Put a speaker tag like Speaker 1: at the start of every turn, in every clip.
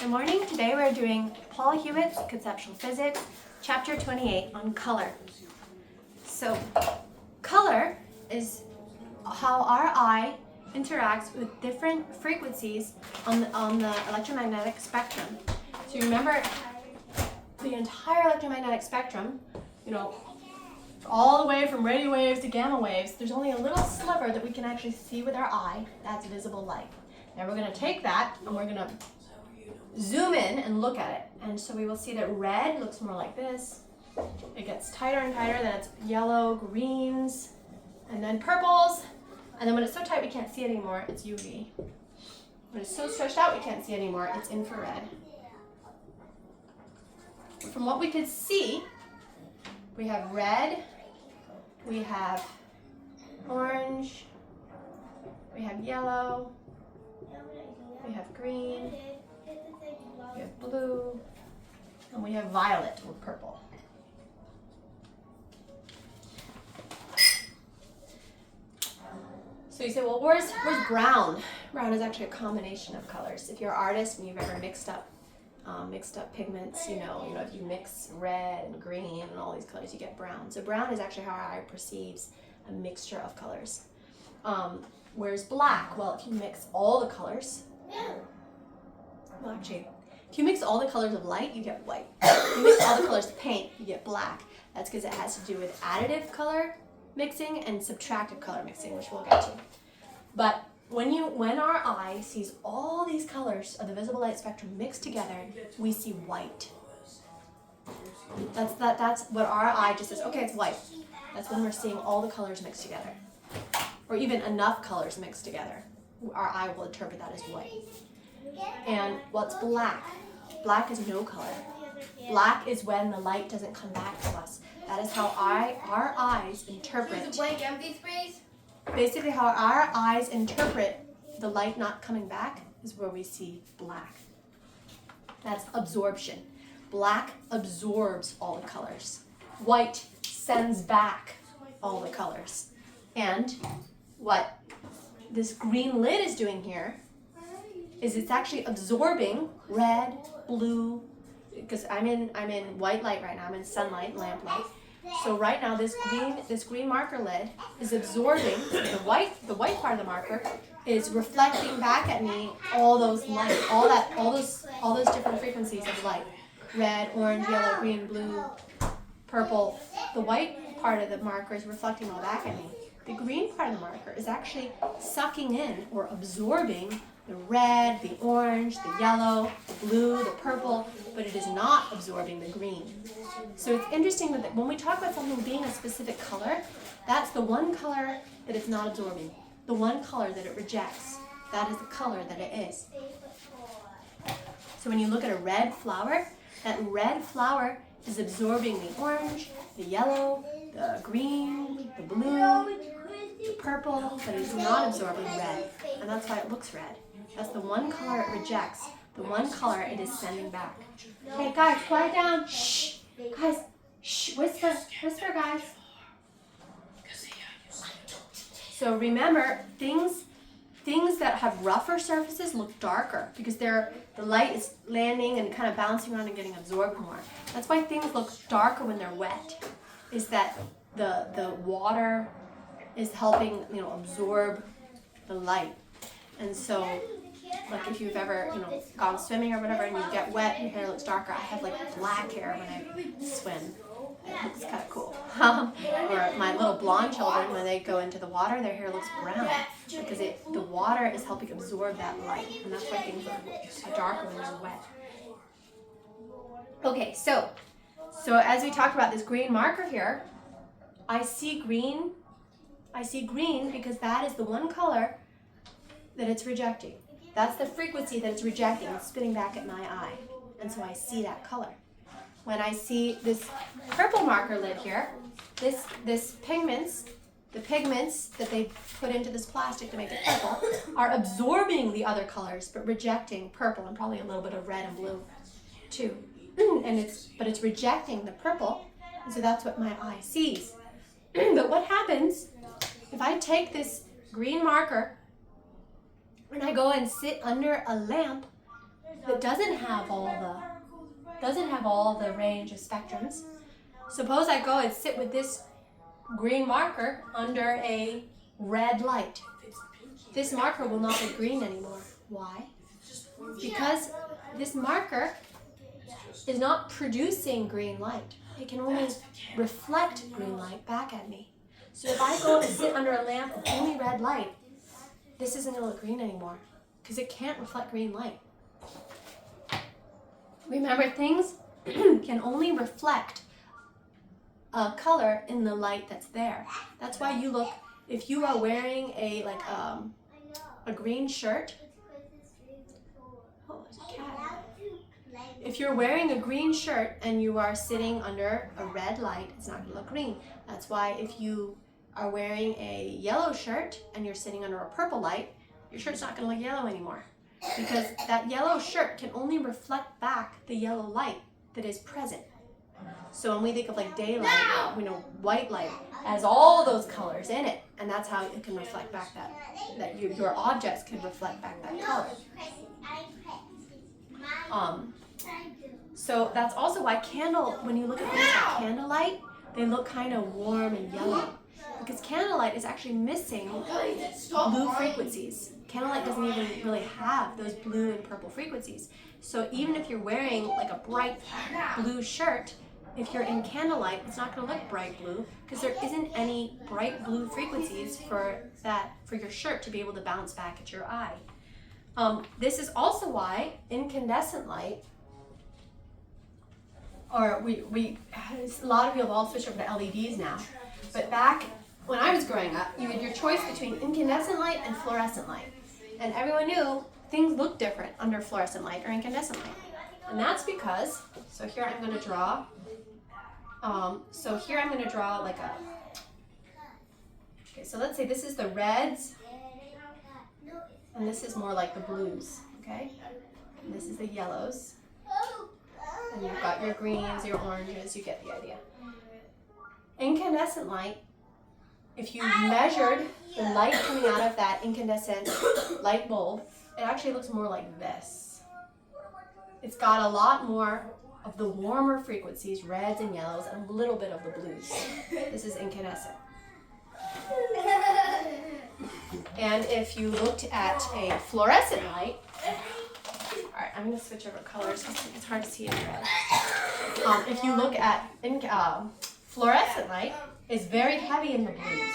Speaker 1: Good morning. Today we're doing Paul Hewitt's Conceptual Physics, Chapter 28 on color. So, color is how our eye interacts with different frequencies on the electromagnetic spectrum. So you remember the entire electromagnetic spectrum, all the way from radio waves to gamma waves, there's only a little sliver that we can actually see with our eye. That's visible light. Now we're going to take that and we're going to zoom in and look at it. And so we will see that red looks more like this. It gets tighter and tighter, then it's yellow, greens, and then purples. And then when it's so tight we can't see it anymore, it's UV. When it's so stretched out we can't see it anymore, it's infrared. From what we could see, we have red, we have orange, we have yellow, we have green, we have blue, and we have violet or purple. So you say, well, where's brown? Brown is actually a combination of colors. If you're an artist and you've ever mixed up pigments, if you mix red and green and all these colors, you get brown. So brown is actually how our eye perceives a mixture of colors. Whereas black, well, if you mix all the colors, if you mix all the colors of light, you get white. If you mix all the colors of paint, you get black. That's because it has to do with additive color mixing and subtractive color mixing, which we'll get to. But when our eye sees all these colors of the visible light spectrum mixed together, we see white. That's what our eye just says, okay, it's white. That's when we're seeing all the colors mixed together. Or even enough colors mixed together. Our eye will interpret that as white. And what's black? Black is no color. Black is when the light doesn't come back to us. That is how our eyes interpret. Basically, how our eyes interpret the light not coming back is where we see black. That's absorption. Black absorbs all the colors. White sends back all the colors. And what this green lid is doing here is it's actually absorbing red, blue, because I'm in white light right now. I'm in sunlight, lamp light. So right now this green marker lid is absorbing the white part of the marker is reflecting back at me all those light, all those different frequencies of light. Red, orange, yellow, green, blue, purple. The white part of the marker is reflecting all back at me. The green part of the marker is actually sucking in or absorbing the red, the orange, the yellow, the blue, the purple, but it is not absorbing the green. So it's interesting that when we talk about something being a specific color, that's the one color that it's not absorbing, the one color that it rejects. That is the color that it is. So when you look at a red flower, that red flower is absorbing the orange, the yellow, the green, the blue, the purple, but it is not absorbing red, and that's why it looks red. That's the one color it rejects, the one color it is sending back. Hey guys, quiet down. Shh. Guys, shh. Whisper, guys. So remember, things that have rougher surfaces look darker because the light is landing and kind of bouncing around and getting absorbed more. That's why things look darker when they're wet, is that the water is helping absorb the light. And so, like if you've ever gone swimming or whatever and you get wet, your hair looks darker. I have like black hair when I swim. It looks kind of cool. Or my little blonde children, when they go into the water, their hair looks brown because the water is helping absorb that light, and that's why things look darker when they're wet. Okay, so as we talked about this green marker here, I see green because that is the one color that it's rejecting. That's the frequency that it's rejecting. It's spitting back at my eye. And so I see that color. When I see this purple marker lid here, the pigments that they put into this plastic to make it purple are absorbing the other colors but rejecting purple and probably a little bit of red and blue too. But it's rejecting the purple, and so that's what my eye sees. But what happens if I take this green marker and I go and sit under a lamp that doesn't have all the range of spectrums. Suppose I go and sit with this green marker under a red light. This marker will not be green anymore. Why? Because this marker is not producing green light. It can only reflect green light back at me. So if I go and sit under a lamp with only red light, this isn't going to look green anymore because it can't reflect green light. Remember, things can only reflect a color in the light that's there. That's why you look, if you are wearing a green shirt, oh, there's a cat. If you're wearing a green shirt and you are sitting under a red light, it's not going to look green. That's why if you are wearing a yellow shirt and you're sitting under a purple light, your shirt's not going to look yellow anymore. Because that yellow shirt can only reflect back the yellow light that is present. So when we think of like daylight, white light has all those colors in it, and that's how it can reflect back that your objects can reflect back that color. So that's also why when you look at things like candlelight, they look kind of warm and yellow. Because candlelight is actually missing blue frequencies. Candlelight doesn't even really have those blue and purple frequencies. So even if you're wearing like a bright blue shirt, if you're in candlelight, it's not going to look bright blue because there isn't any bright blue frequencies for your shirt to be able to bounce back at your eye. This is also why incandescent light, or a lot of people have all switched over to LEDs now, but back when I was growing up, you had your choice between incandescent light and fluorescent light. And everyone knew things look different under fluorescent light or incandescent light. And that's because, so here I'm going to draw, okay, so let's say this is the reds, and this is more like the blues, okay? And this is the yellows. And you've got your greens, your oranges, you get the idea. Incandescent light, if you measured the light coming out of that incandescent light bulb, it actually looks more like this. It's got a lot more of the warmer frequencies, reds and yellows, and a little bit of the blues. This is incandescent. And if you looked at a fluorescent light, all right, I'm going to switch over colors because it's hard to see in red. If you look at fluorescent light, is very heavy in the blues.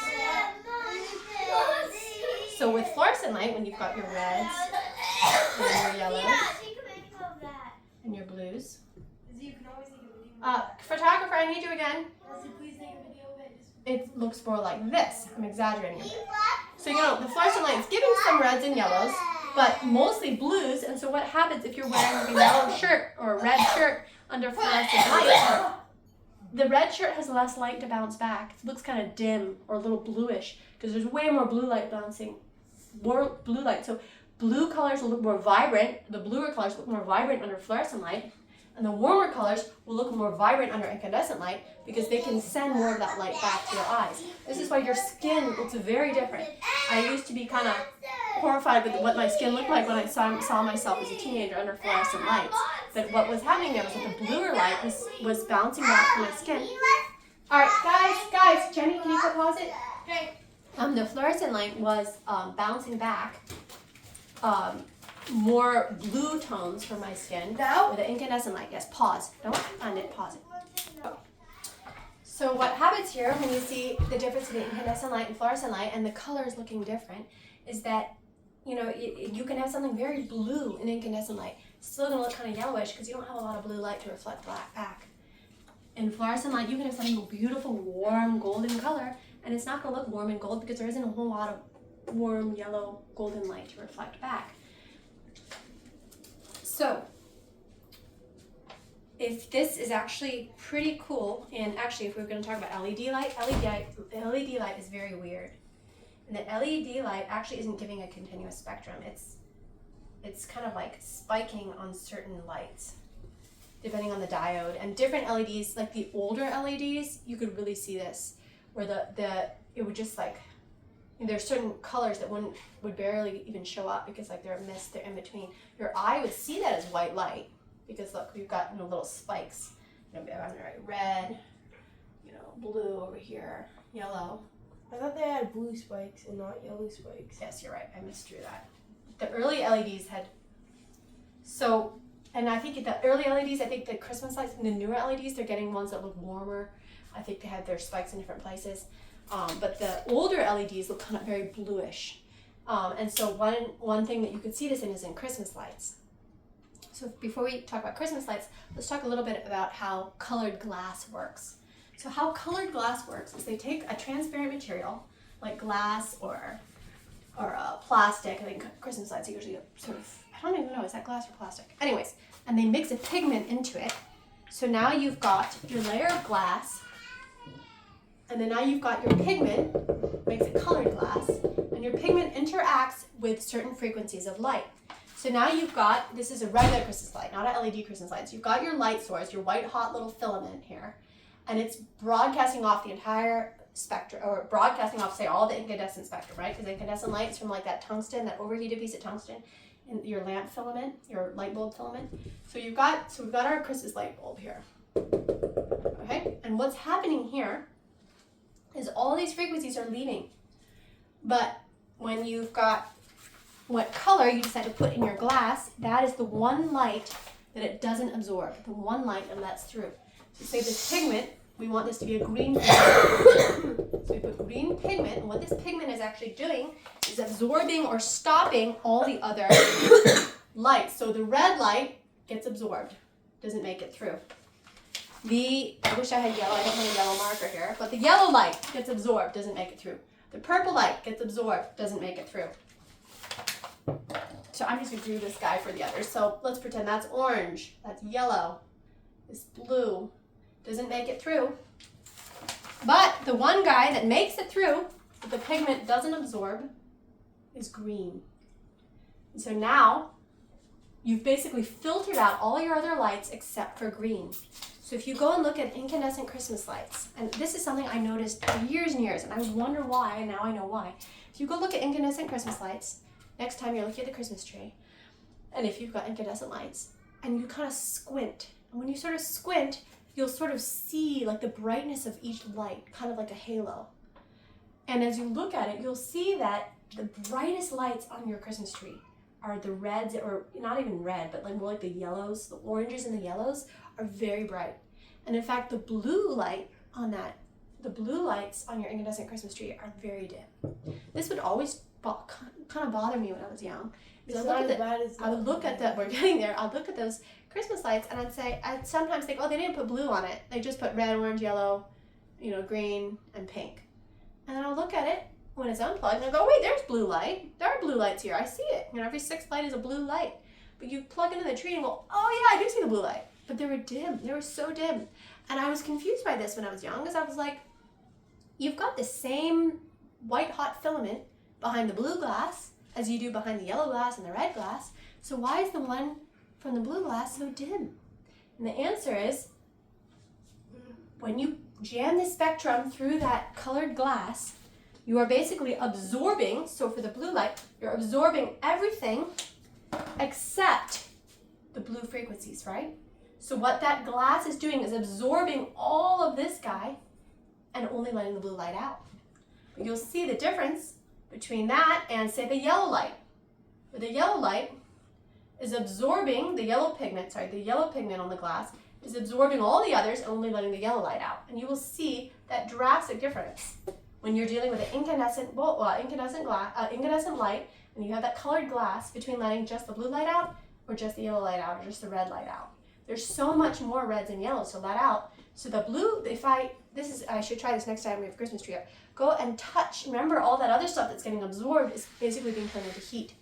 Speaker 1: So with fluorescent light, when you've got your reds and your yellows and your blues, photographer, I need you again. It looks more like this. I'm exaggerating a bit. So the fluorescent light is giving some reds and yellows, but mostly blues. And so what happens if you're wearing a yellow shirt or a red shirt under fluorescent light? The red shirt has less light to bounce back. It looks kind of dim or a little bluish because there's way more blue light bouncing. More blue light. So blue colors will look more vibrant. The bluer colors look more vibrant under fluorescent light. And the warmer colors will look more vibrant under incandescent light because they can send more of that light back to your eyes. This is why your skin looks very different. I used to be kind of horrified with what my skin looked like when I saw myself as a teenager under fluorescent lights. But what was happening there was that the bluer light was bouncing back from my skin. All right, guys, Jenny, can you pause it? Okay. The fluorescent light was bouncing back more blue tones for my skin with the incandescent light. Yes, pause. Don't end it, pause it. So what happens here when you see the difference between incandescent light and fluorescent light and the colors looking different is that you can have something very blue in incandescent light. It's still going to look kind of yellowish because you don't have a lot of blue light to reflect black back. In fluorescent light, you can have something beautiful, warm, golden color, and it's not going to look warm and gold because there isn't a whole lot of warm, yellow, golden light to reflect back. So, if this is actually pretty cool, and actually if we're going to talk about LED light is very weird. And the LED light actually isn't giving a continuous spectrum. It's kind of like spiking on certain lights, depending on the diode. And different LEDs, like the older LEDs, you could really see this, where it would just like there's certain colors that would barely even show up because like they're a mist, they're in between. Your eye would see that as white light because look, we've got little spikes. Red, blue over here, yellow.
Speaker 2: I thought they had blue spikes and not yellow spikes.
Speaker 1: Yes, you're right. I misdrew that. The early LEDs had and I think the early LEDs, I think the Christmas lights and the newer LEDs, they're getting ones that look warmer. I think they had their spikes in different places. But the older LEDs look kind of very bluish. And so one thing that you could see this in is in Christmas lights. So before we talk about Christmas lights, let's talk a little bit about how colored glass works. So how colored glass works is they take a transparent material like glass or plastic. I think Christmas lights are usually sort of, I don't even know, is that glass or plastic? Anyways, and they mix a pigment into it. So now you've got your layer of glass, and then now you've got your pigment, makes it colored glass, and your pigment interacts with certain frequencies of light. So now you've got, this is a regular Christmas light, not a LED Christmas light. So you've got your light source, your white hot little filament here, and it's broadcasting off the entire spectrum, or broadcasting off, say, all the incandescent spectrum, right? Because incandescent light is from like that tungsten, that overheated piece of tungsten in your lamp filament, your light bulb filament. So we've got our Christmas light bulb here. Okay? And what's happening here is all these frequencies are leaving. But when you've got what color you decide to put in your glass, that is the one light that it doesn't absorb, the one light it lets through. So say this pigment, we want this to be a green pigment. So we put green pigment, and what this pigment is actually doing is absorbing or stopping all the other lights. So the red light gets absorbed, doesn't make it through. I wish I had yellow, I don't have a yellow marker here, but the yellow light gets absorbed, doesn't make it through. The purple light gets absorbed, doesn't make it through. So I'm just going to do this guy for the others. So let's pretend that's orange, that's yellow, this blue, doesn't make it through. But the one guy that makes it through, that the pigment doesn't absorb, is green. And so now, you've basically filtered out all your other lights except for green. So if you go and look at incandescent Christmas lights, and this is something I noticed for years and years, and I would wonder why, and now I know why. If you go look at incandescent Christmas lights, next time you're looking at the Christmas tree, and if you've got incandescent lights, and you kind of squint, and when you sort of squint, you'll sort of see like the brightness of each light, kind of like a halo. And as you look at it, you'll see that the brightest lights on your Christmas tree are the reds, or not even red, but like more like the yellows, the oranges and the yellows are very bright. And in fact, the blue light on that, the blue lights on your incandescent Christmas tree are very dim. This would always kind of bother me when I was young.
Speaker 2: It's not as bad as
Speaker 1: I would look at that, we're getting there, I'd look at those Christmas lights and I'd sometimes think, oh, they didn't put blue on it. They just put red, orange, yellow, green, and pink. And then I'll look at it when it's unplugged and I'll go, wait, there's blue light. There are blue lights here. I see it. Every sixth light is a blue light. But you plug into the tree and go, oh yeah, I do see the blue light. But they were dim. They were so dim. And I was confused by this when I was young, because I was like, you've got the same white hot filament behind the blue glass as you do behind the yellow glass and the red glass. So why is the one from the blue glass so dim? And the answer is, when you jam the spectrum through that colored glass, you are basically absorbing, so for the blue light, you're absorbing everything except the blue frequencies, right? So what that glass is doing is absorbing all of this guy and only letting the blue light out. But you'll see the difference between that and, say, the yellow light. Where the yellow light is absorbing the yellow pigment on the glass is absorbing all the others and only letting the yellow light out. And you will see that drastic difference when you're dealing with an incandescent light and you have that colored glass between letting just the blue light out or just the yellow light out or just the red light out. There's so much more reds and yellows to let out. So the blue, I should try this next time we have a Christmas tree up. Go and touch, remember all that other stuff that's getting absorbed is basically being turned into heat.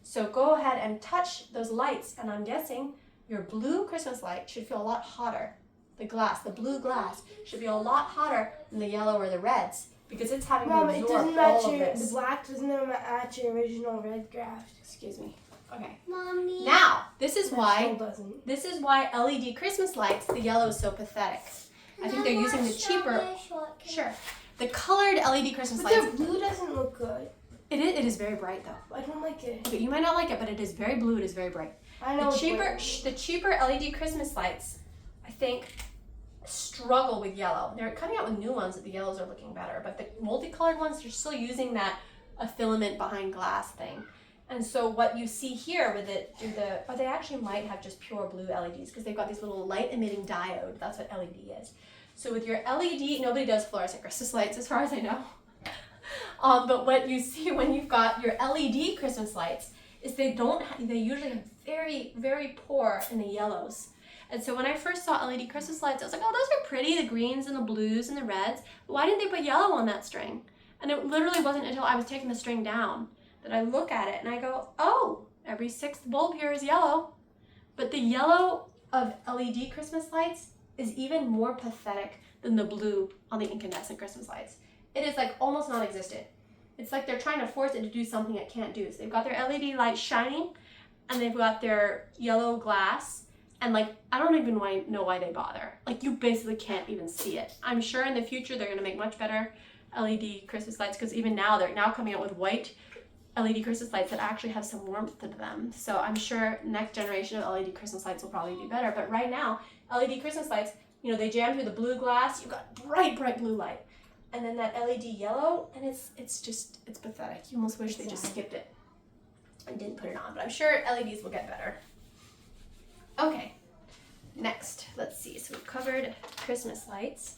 Speaker 1: So go ahead and touch those lights, and I'm guessing your blue Christmas light should feel a lot hotter. The blue glass should be a lot hotter than the yellow or the reds, because it's having to absorb all of this.
Speaker 2: The black doesn't match your original red graft.
Speaker 1: Excuse me. Okay.
Speaker 3: Mommy.
Speaker 1: Now, this is why LED Christmas lights, the yellow is so pathetic. I think they're using the cheaper. Sure. The colored LED Christmas
Speaker 2: But
Speaker 1: lights.
Speaker 2: the blue doesn't look good.
Speaker 1: It is very bright though.
Speaker 2: I don't like it.
Speaker 1: Okay, you might not like it, but it is very blue. It is very bright.
Speaker 2: I know.
Speaker 1: The cheaper LED Christmas lights, I think, struggle with yellow. They're coming out with new ones that the yellows are looking better, but the multicolored ones, they're still using that a filament behind glass thing. And so what you see here with it, or they actually might have just pure blue LEDs because they've got these little light emitting diode. That's what LED is. So with your LED, nobody does fluorescent Christmas lights as far as I know. But what you see when you've got your LED Christmas lights is they usually have very, very poor in the yellows. And so when I first saw LED Christmas lights, I was like, oh, those are pretty, the greens and the blues and the reds. Why didn't they put yellow on that string? And it literally wasn't until I was taking the string down that I look at it and I go, oh, every 6th bulb here is yellow. But the yellow of LED Christmas lights is even more pathetic than the blue on the incandescent Christmas lights. It is like almost non-existent. It's like they're trying to force it to do something it can't do. So they've got their LED lights shining and they've got their yellow glass, and like, I don't even know why they bother. Like, you basically can't even see it. I'm sure in the future they're gonna make much better LED Christmas lights, because even now they're now coming out with white LED Christmas lights that actually have some warmth to them. So I'm sure next generation of LED Christmas lights will probably do better. But right now, LED Christmas lights, you know, they jam through the blue glass, you've got bright, bright blue light. And then that LED yellow, and it's pathetic. You almost wish they just skipped it and didn't put it on. But I'm sure LEDs will get better. Okay, next, let's see. So we've covered Christmas lights.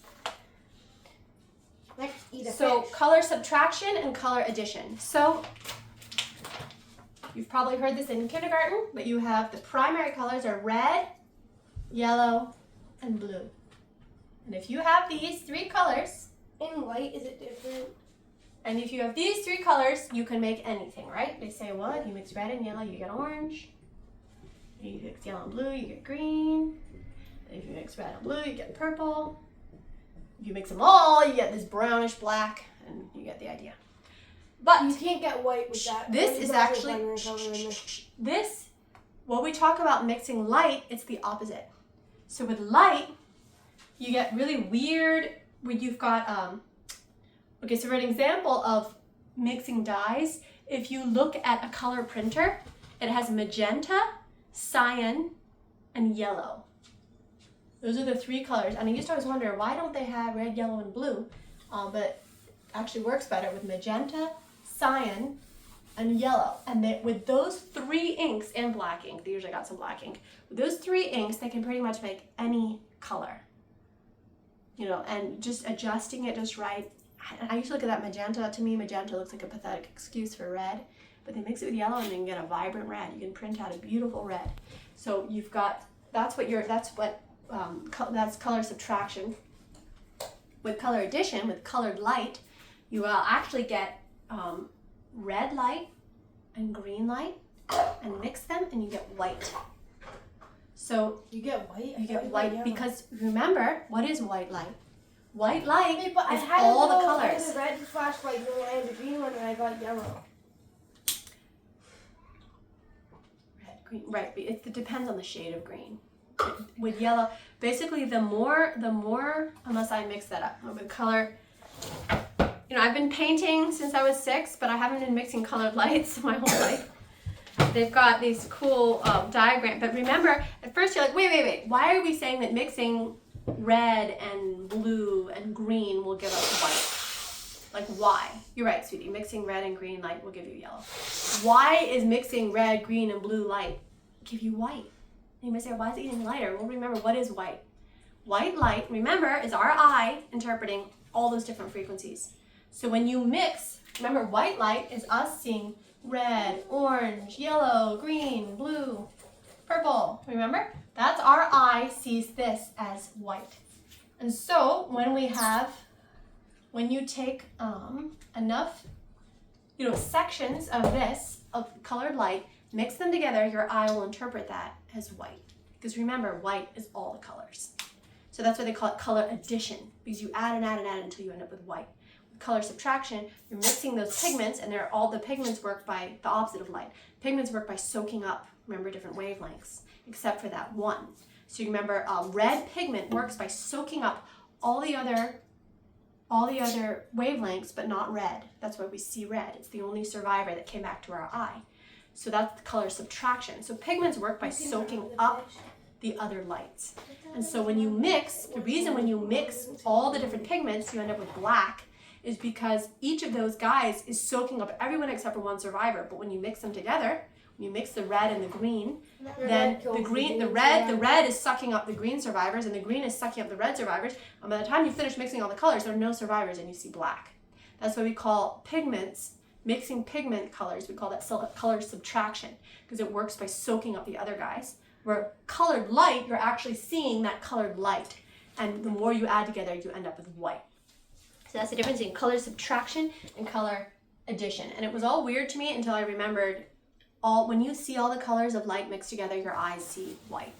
Speaker 2: Next, eat a
Speaker 1: So
Speaker 2: fish.
Speaker 1: color subtraction and color addition. So you've probably heard this in kindergarten, but you have the primary colors are red, yellow, and blue. And if you have these 3 colors,
Speaker 2: In white, is it different?
Speaker 1: and if you have these 3 colors, you can make anything, right? They say what? If you mix red and yellow, you get orange. If you mix yellow and blue, you get green. And if you mix red and blue, you get purple. If you mix them all, you get this brownish black, and you get the idea. But
Speaker 2: You can't get white with that.
Speaker 1: this
Speaker 2: White
Speaker 1: is
Speaker 2: not the
Speaker 1: actually,
Speaker 2: primary color in this.
Speaker 1: when we talk about mixing light, it's the opposite. So with light, you get really weird, when you've got, okay, so for an example of mixing dyes, if you look at a color printer, it has magenta, cyan, and yellow. Those are the 3 colors. And I used to always wonder, why don't they have red, yellow, and blue? But it actually works better with magenta, cyan, and yellow. And with those 3 inks, and black ink, they usually got some black ink. With those 3 inks, they can pretty much make any color. You know, and just adjusting it just right. I used to look at that magenta. To me, magenta looks like a pathetic excuse for red. But they mix it with yellow and you can get a vibrant red. You can print out a beautiful red. So you've got, that's color subtraction. With color addition, with colored light, you will actually get red light and green light and mix them and you get white. So
Speaker 2: You get white?
Speaker 1: you
Speaker 2: I
Speaker 1: get
Speaker 2: thought you
Speaker 1: white
Speaker 2: yellow.
Speaker 1: because remember, what is white light? White light
Speaker 2: Okay, but I
Speaker 1: is
Speaker 2: had
Speaker 1: all the
Speaker 2: I
Speaker 1: colors.
Speaker 2: had a red flashlight and I had the green one and I got yellow.
Speaker 1: Red, green, right? It depends on the shade of green. With yellow, basically, the more, unless I mix that up with color. You know, I've been painting since I was 6, but I haven't been mixing colored lights my whole life. They've got these cool diagrams, but remember, at first you're like, wait, why are we saying that mixing red and blue and green will give us white? Like, why? You're right, sweetie, mixing red and green light will give you yellow. Why is mixing red, green, and blue light give you white? And you might say, why is it getting lighter? Well, remember, what is white? White light, remember, is our eye interpreting all those different frequencies. So when you mix, remember, white light is us seeing red, orange, yellow, green, blue, purple. Remember? That's our eye sees this as white. And so when you take enough, sections of this, of colored light, mix them together, your eye will interpret that as white. Because remember, white is all the colors. So that's why they call it color addition, because you add and add and add until you end up with white. Color subtraction, you're mixing those pigments, and all the pigments work by the opposite of light. Pigments work by soaking up, remember, different wavelengths, except for that one. So you remember, red pigment works by soaking up all the other all the other wavelengths, but not red. That's why we see red. It's the only survivor that came back to our eye. So that's color subtraction. So pigments work by soaking up the other lights. And so when you mix, the reason when you mix all the different pigments, you end up with black, is because each of those guys is soaking up everyone except for one survivor. But when you mix them together, when you mix the red and the green, then the red is sucking up the green survivors, and the green is sucking up the red survivors. And by the time you finish mixing all the colors, there are no survivors, and you see black. That's why we call pigments, mixing pigment colors, we call that color subtraction, because it works by soaking up the other guys. Where colored light, you're actually seeing that colored light, and the more you add together, you end up with white. So that's the difference between color subtraction and color addition. And it was all weird to me until I remembered when you see all the colors of light mixed together, your eyes see white.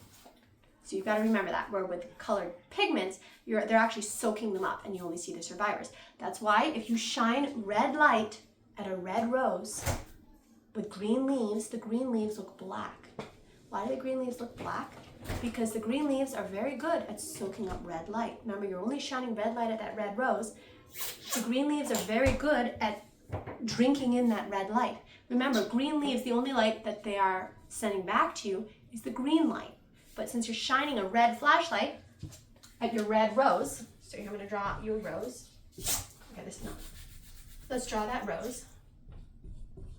Speaker 1: So you've got to remember that. Where with colored pigments, they're actually soaking them up and you only see the survivors. That's why if you shine red light at a red rose with green leaves, the green leaves look black. Why do the green leaves look black? Because the green leaves are very good at soaking up red light. Remember, you're only shining red light at that red rose. The green leaves are very good at drinking in that red light. Remember, green leaves, the only light that they are sending back to you is the green light. But since you're shining a red flashlight at your red rose, so I'm going to draw your rose. Okay, this is not. Let's draw that rose.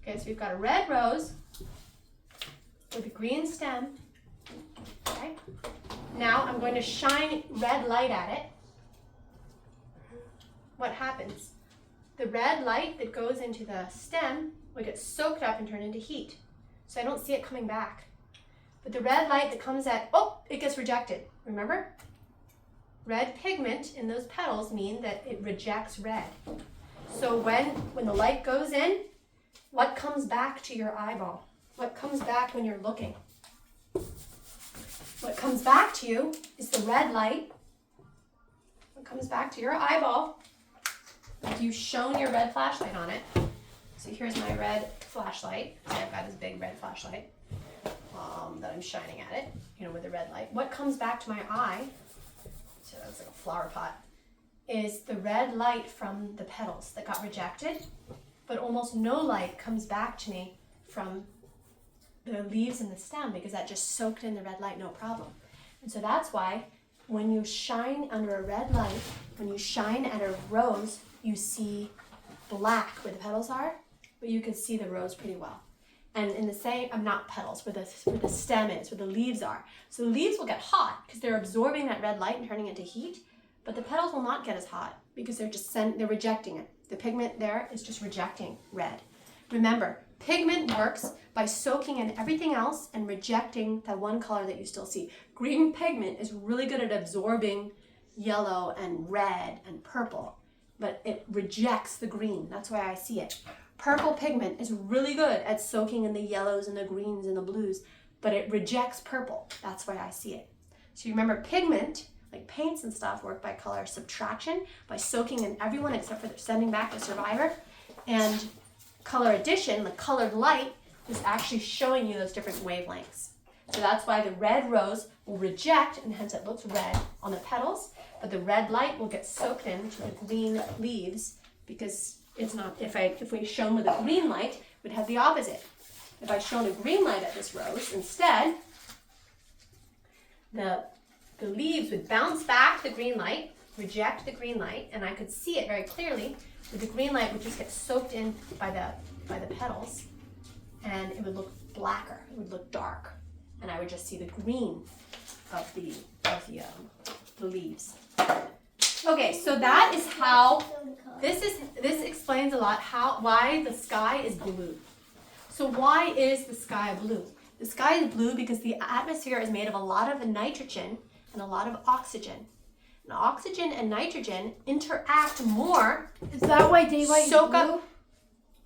Speaker 1: Okay, so we've got a red rose with a green stem. Okay. Now I'm going to shine red light at it. What happens? The red light that goes into the stem will get soaked up and turn into heat. So I don't see it coming back. But the red light that comes it gets rejected. Remember? Red pigment in those petals mean that it rejects red. So when the light goes in, what comes back to your eyeball? What comes back when you're looking? What comes back to you is the red light. What comes back to your eyeball, if you've shown your red flashlight on it. So here's my red flashlight. So I've got this big red flashlight that I'm shining at it, with the red light. What comes back to my eye, so that's like a flower pot, is the red light from the petals that got rejected, but almost no light comes back to me from the leaves and the stem because that just soaked in the red light, no problem. And so that's why when you shine under a red light, when you shine at a rose, you see black where the petals are, but you can see the rose pretty well. And in the same, not petals, where the stem is, where the leaves are. So the leaves will get hot because they're absorbing that red light and turning it into heat, but the petals will not get as hot because they're rejecting it. The pigment there is just rejecting red. Remember, pigment works by soaking in everything else and rejecting that one color that you still see. Green pigment is really good at absorbing yellow and red and purple, but it rejects the green. That's why I see it. Purple pigment is really good at soaking in the yellows and the greens and the blues, but it rejects purple. That's why I see it. So you remember pigment, like paints and stuff, work by color subtraction, by soaking in everyone except for sending back the survivor. And color addition, the colored light, is actually showing you those different wavelengths. So that's why the red rose will reject, and hence it looks red on the petals, but the red light will get soaked into the green leaves because it's not, if we shone with a green light, we'd have the opposite. If I shone a green light at this rose, instead, the leaves would bounce back the green light, reject the green light, and I could see it very clearly, but the green light would just get soaked in by the petals, and it would look blacker, it would look dark, and I would just see the green of the leaves. Okay, so that is how this explains a lot why the sky is blue. So why is the sky blue? The sky is blue because the atmosphere is made of a lot of nitrogen and a lot of oxygen. And oxygen and nitrogen interact more.
Speaker 2: Is that why daylight is blue?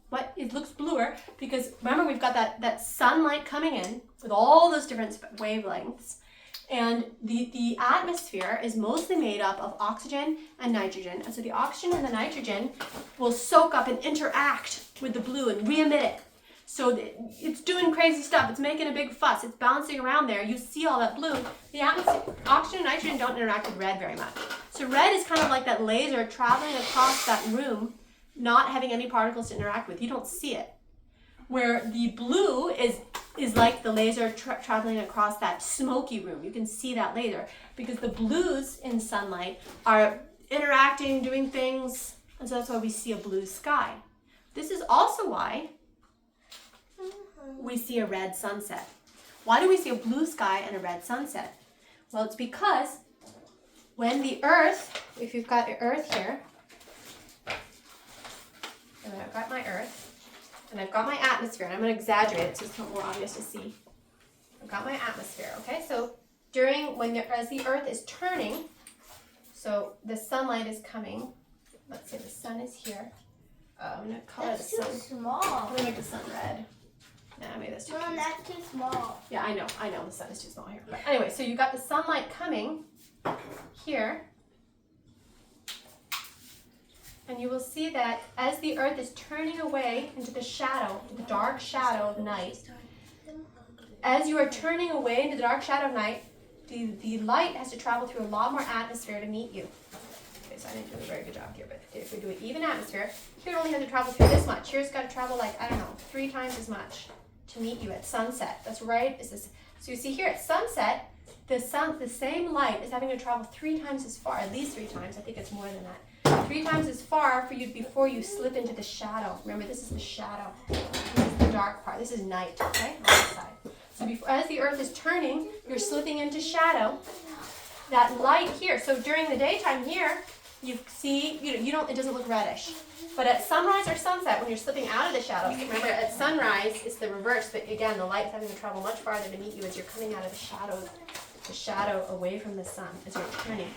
Speaker 1: What? It looks bluer because remember we've got that sunlight coming in with all those different wavelengths. And the atmosphere is mostly made up of oxygen and nitrogen. And so the oxygen and the nitrogen will soak up and interact with the blue and re-emit it. So it's doing crazy stuff. It's making a big fuss. It's bouncing around there. You see all that blue. The atmosphere, oxygen and nitrogen don't interact with red very much. So red is kind of like that laser traveling across that room, not having any particles to interact with. You don't see it. Where the blue is like the laser traveling across that smoky room. You can see that laser because the blues in sunlight are interacting, doing things, and so that's why we see a blue sky. This is also why we see a red sunset. Why do we see a blue sky and a red sunset? Well, it's because when the Earth, if you've got Earth here, and I've got my Earth, and I've got my atmosphere, and I'm going to exaggerate it so it's not more obvious to see. I've got my atmosphere, okay? So as the Earth is turning, so the sunlight is coming, let's say the sun is here. I'm going to color the sun.
Speaker 2: That's too small.
Speaker 1: I'm going to make the sun red. Nah, maybe that's too
Speaker 2: Mom, that's too small.
Speaker 1: Yeah, I know, the sun is too small here. But anyway, so you got the sunlight coming here. And you will see that as the Earth is turning away into the shadow, the dark shadow of night, as you are turning away into the dark shadow of night, the light has to travel through a lot more atmosphere to meet you. Okay, so I didn't do a very good job here, but if we do an even atmosphere, here it only has to travel through this much. Here it's got to travel like, I don't know, 3 times as much to meet you at sunset. That's right. So you see here at sunset, the same light is having to travel 3 times as far, at least 3 times. I think it's more than that. 3 times as far for you before you slip into the shadow. Remember, this is the shadow. This is the dark part. This is night, okay, on this side. So as the Earth is turning, you're slipping into shadow. That light here. So during the daytime here, you see, it doesn't look reddish. But at sunrise or sunset, when you're slipping out of the shadow, remember at sunrise it's the reverse. But again, the light's having to travel much farther to meet you as you're coming out of the shadow away from the sun as you're turning.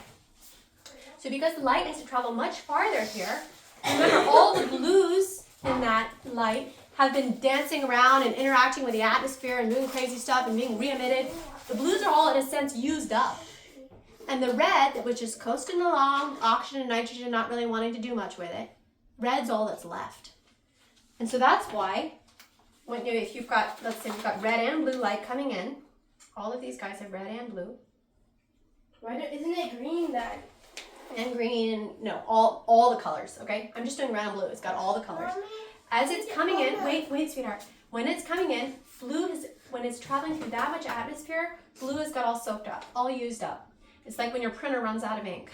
Speaker 1: So because the light has to travel much farther here, remember all the blues in that light have been dancing around and interacting with the atmosphere and doing crazy stuff and being re-emitted. The blues are all, in a sense, used up. And the red, which is coasting along, oxygen and nitrogen not really wanting to do much with it, red's all that's left. And so that's why, if you've got, let's say we've got red and blue light coming in, all of these guys have red and blue.
Speaker 2: Isn't it green then?
Speaker 1: And green, no, all the colors, okay? I'm just doing red and blue. It's got all the colors. As it's coming in, wait, sweetheart. When it's coming in, when it's traveling through that much atmosphere, blue has got all soaked up, all used up. It's like when your printer runs out of ink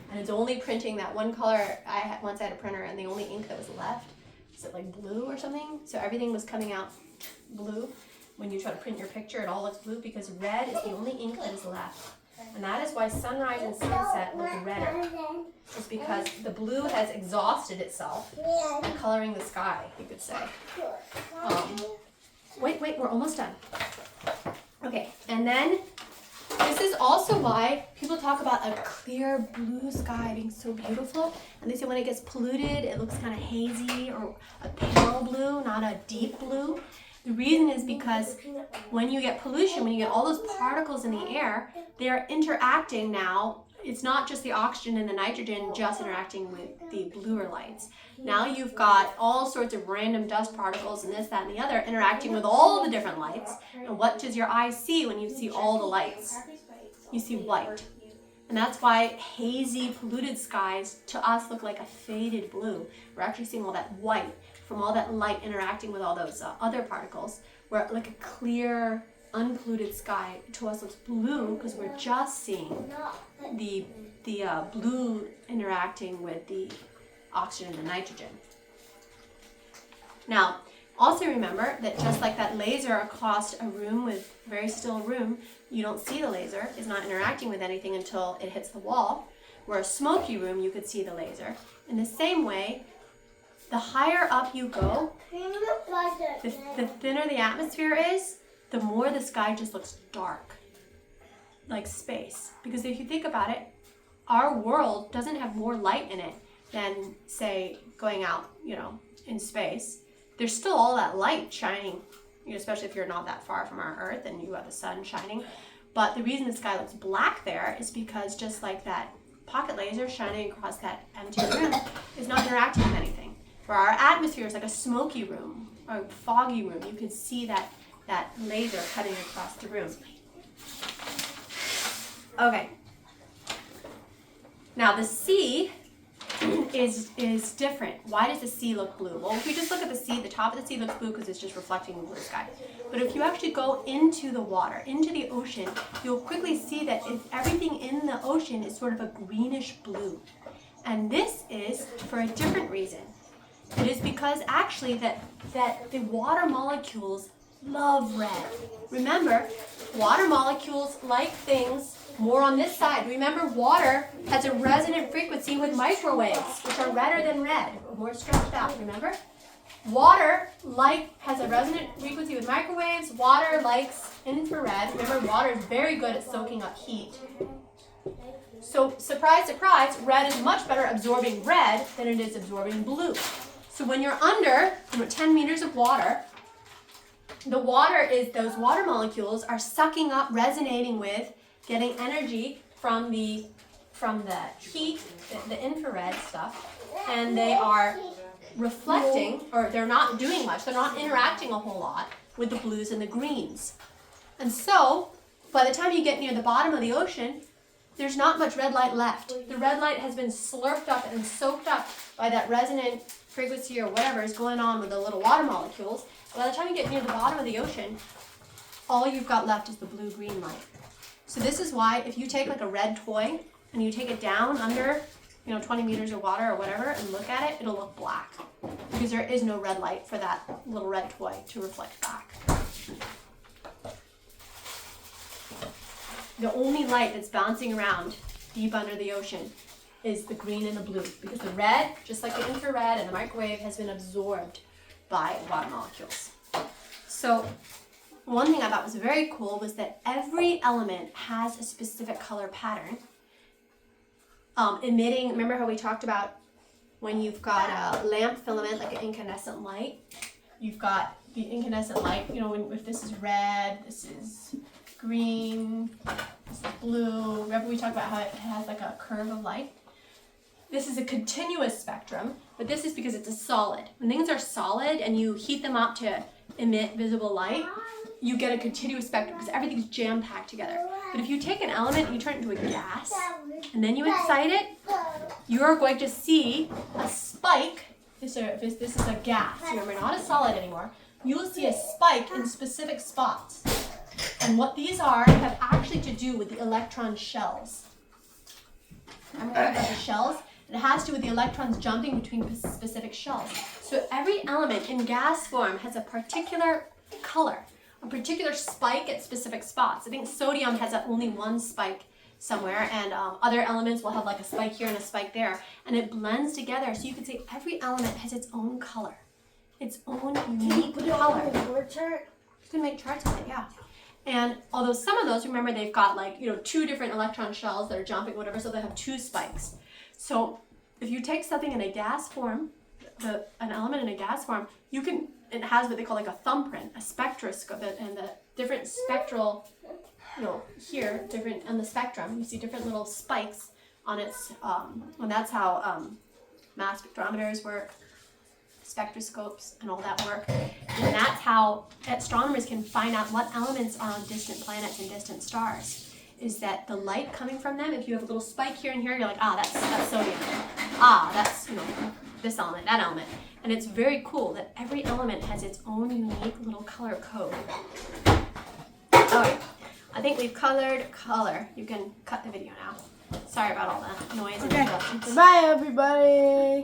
Speaker 1: and it's only printing that one color. Once I had a printer and the only ink that was left, is it like blue or something? So everything was coming out blue. When you try to print your picture, it all looks blue because red is the only ink that is left. And that is why sunrise and sunset look redder. It's because the blue has exhausted itself in coloring the sky, you could say. Wait, we're almost done. Okay, and then this is also why people talk about a clear blue sky being so beautiful. And they say when it gets polluted, it looks kind of hazy or a pale blue, not a deep blue. The reason is because when you get pollution, when you get all those particles in the air, they're interacting now. It's not just the oxygen and the nitrogen just interacting with the bluer lights. Now you've got all sorts of random dust particles and this, that, and the other interacting with all the different lights. And what does your eye see when you see all the lights? You see white. And that's why hazy, polluted skies to us look like a faded blue. We're actually seeing all that white from all that light interacting with all those other particles, where like a clear, unpolluted sky to us looks blue because we're just seeing the blue interacting with the oxygen and the nitrogen. Now, also remember that just like that laser across a room with a very still room, you don't see the laser, it's not interacting with anything until it hits the wall, where a smoky room you could see the laser. In the same way, the higher up you go, the thinner the atmosphere is, the more the sky just looks dark, like space. Because if you think about it, our world doesn't have more light in it than, say, going out, in space. There's still all that light shining, especially if you're not that far from our Earth and you got the sun shining. But the reason the sky looks black there is because just like that pocket laser shining across that empty room is not interacting with anything. Where our atmosphere is like a smoky room or a foggy room. You can see that laser cutting across the room. Okay. Now the sea is different. Why does the sea look blue? Well, if you just look at the sea, the top of the sea looks blue because it's just reflecting the blue sky. But if you actually go into the water, into the ocean, you'll quickly see that everything in the ocean is sort of a greenish blue. And this is for a different reason. It is because actually that the water molecules love red. Remember, water molecules like things more on this side. Remember, water has a resonant frequency with microwaves, which are redder than red, more stretched out, remember? Water has a resonant frequency with microwaves. Water likes infrared. Remember, water is very good at soaking up heat. So, surprise, surprise, red is much better absorbing red than it is absorbing blue. So when you're under 10 meters of water, those water molecules are sucking up, resonating with, getting energy from the heat, the infrared stuff, and they are reflecting, or they're not doing much, they're not interacting a whole lot with the blues and the greens. And so, by the time you get near the bottom of the ocean, there's not much red light left. The red light has been slurped up and soaked up by that resonant frequency or whatever is going on with the little water molecules. By the time you get near the bottom of the ocean, all you've got left is the blue-green light. So this is why if you take like a red toy and you take it down under 20 meters of water or whatever and look at it, it'll look black because there is no red light for that little red toy to reflect back. The only light that's bouncing around deep under the ocean is the green and the blue because the red, just like the infrared and the microwave, has been absorbed by water molecules. So one thing I thought was very cool was that every element has a specific color pattern. Emitting, remember how we talked about when you've got a lamp filament, like an incandescent light, you've got the incandescent light, if this is red, this is green, this is blue. Remember we talked about how it has like a curve of light? This is a continuous spectrum, but this is because it's a solid. When things are solid and you heat them up to emit visible light, you get a continuous spectrum because everything's jam-packed together. But if you take an element and you turn it into a gas, and then you excite it, you're going to see a spike. This is a gas, remember, not a solid anymore. You will see a spike in specific spots. And what these are have actually to do with the electron shells. Remember we talked about the shells? It has to do with the electrons jumping between specific shells. So every element in gas form has a particular color, a particular spike at specific spots. I think sodium has only one spike somewhere, and other elements will have like a spike here and a spike there, and it blends together. So you could say every element has its own color, its own unique color. You can make charts of it, yeah. And although some of those, remember, they've got like, two different electron shells that are jumping, whatever, so they have two spikes. So if you take something in a gas form, an element in a gas form, it has what they call like a thumbprint, a spectroscope, and the different spectral, here, different on the spectrum, you see different little spikes on its, and that's how mass spectrometers work, spectroscopes and all that work. And that's how astronomers can find out what elements are on distant planets and distant stars. Is that the light coming from them, if you have a little spike here and here, you're like, that's sodium. That's, this element, that element. And it's very cool that every element has its own unique little color code. Alright, I think we've colored color. You can cut the video now. Sorry about all that noise and interruptions.
Speaker 2: Bye, everybody.